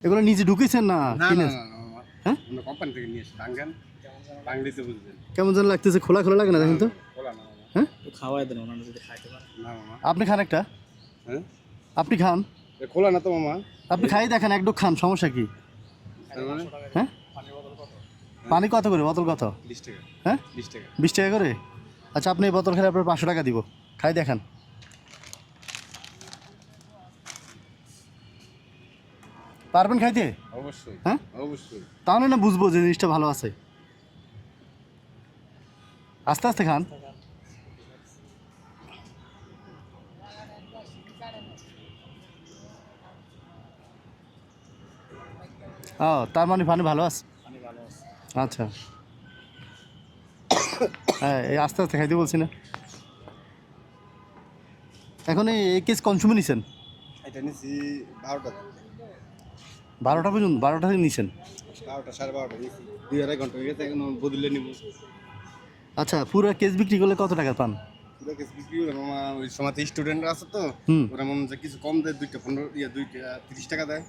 এগুলো নিজে ঢুকেছেন না না কিনে? না না না মামা। হ্যাঁ আমরা কোম্পানি থেকে নিয়ে এসে টাঙ্গান বাংলিতে বুঝবেন কেমন যেন লাগতেছে, খোলা খোলা লাগে না দেখেন তো? খোলা না মামা। হ্যাঁ একটু খাওয়াই দেন ওনারা যদি খাইতে পারে। না মামা আপনি খান একটা, হ্যাঁ আপনি খান, এ খোলা না তো মামা আপনি খাই দেখেন এক ডুক খান, সমস্যা কি? তার মানে হ্যাঁ পানি কত করে বোতল, কত? 20 টাকা হ্যাঁ 20 টাকা 20 টাকা করে? আচ্ছা আপনি এই বোতল খেলে আপনার 500 টাকা দিব, খাই দেখান। পারবেন খাইতে? অবশ্যই হ্যাঁ অবশ্যই তাহলে না বুঝবো যে জিনিসটা ভালো আছে। আস্তে আস্তে খান। ও তার মানে পানি ভালো আছে। পানি ভালো আছে। আচ্ছা হ্যাঁ এই আস্তে আস্তে খাইতে বলছি না। এখন এই কেস কনসুমে নিছেন এটা নিছি 12টা 12টা পর্যন্ত, 12টা থেকে নিছেন? 12টা 12:30 নিছি 2-2.5 ঘন্টা হয়ে গেছে এখন বদলে নিব আচ্ছা পুরো কেস বিক্রি করলে কত টাকা পান? পুরো কেস বিক্রি করে মামা ওই সময়তে স্টুডেন্টরা আছে তো হুম ওরা মনে হচ্ছে কিছু কম দেয় 2টা 15 2টা 30 টাকা দেয়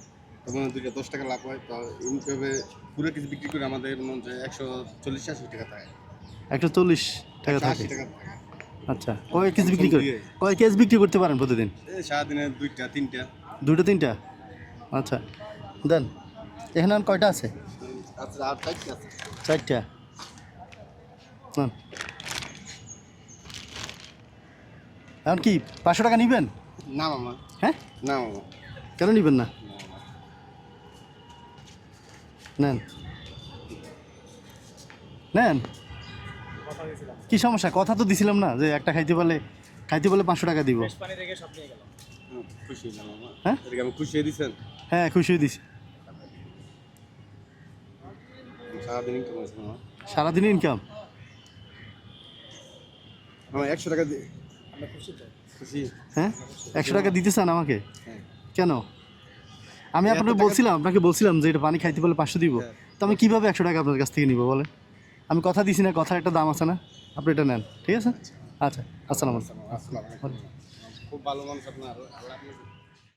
তখন 2টা 10 টাকা লাভ হয় তো এইভাবে পুরো কেস বিক্রি করে আমাদের মনে হচ্ছে 140-80 টাকা থাকে 140 টাকা 180 থাকে। টাকা থাকে আচ্ছা কয় কেস বিক্রি করে, কয় কেস বিক্রি করতে পারেন প্রতিদিন? এই সারাদিনে 2টা 3টা 2টা 3টা? আচ্ছা দেন। এখানে আর কয়টা আছে? আচ্ছা আর 4টা আছে 4টা। না এখন কি 500 টাকা নিবেন? না মামা হ্যাঁ না মামা কেন নিবেন না? নেন নেন, কথা দিয়েছিলাম কি সমস্যা? কথা তো দিছিলাম না যে একটা খাইতে বলে 500 টাকা দিব। ফ্রেশ পানি থেকে সব নিয়ে গেলাম। খুশি না মামা হ্যাঁ এটাকে আমি খুশি হয়ে দিছেন হ্যাঁ খুশি হয়ে দিছি। সারাদিন ইনকাম আছে মামা সারাদিন ইনকাম? মামা 100 টাকা দিয়ে আমরা খুশি তো। খুশি হ্যাঁ 100 টাকা দিতে চান আমাকে? হ্যাঁ কেন? আমি এত আপনাকে টাকা- আপনাকে বলছিলাম যে এটা পানি খাইতে বলে 500 দিব, হ্যাঁ। তো আমি কীভাবে 100 টাকা আপনার কাছ থেকে নিব বলেন? আমি কথা দিছি না, কথার একটা দাম আছে না? আপনি এটা নেন, ঠিক আছে? আচ্ছা আসসালামু আলাইকুম। আসসালামু আলাইকুম খুব ভালো মানুষ আপনার আল্লাহ আপনাকে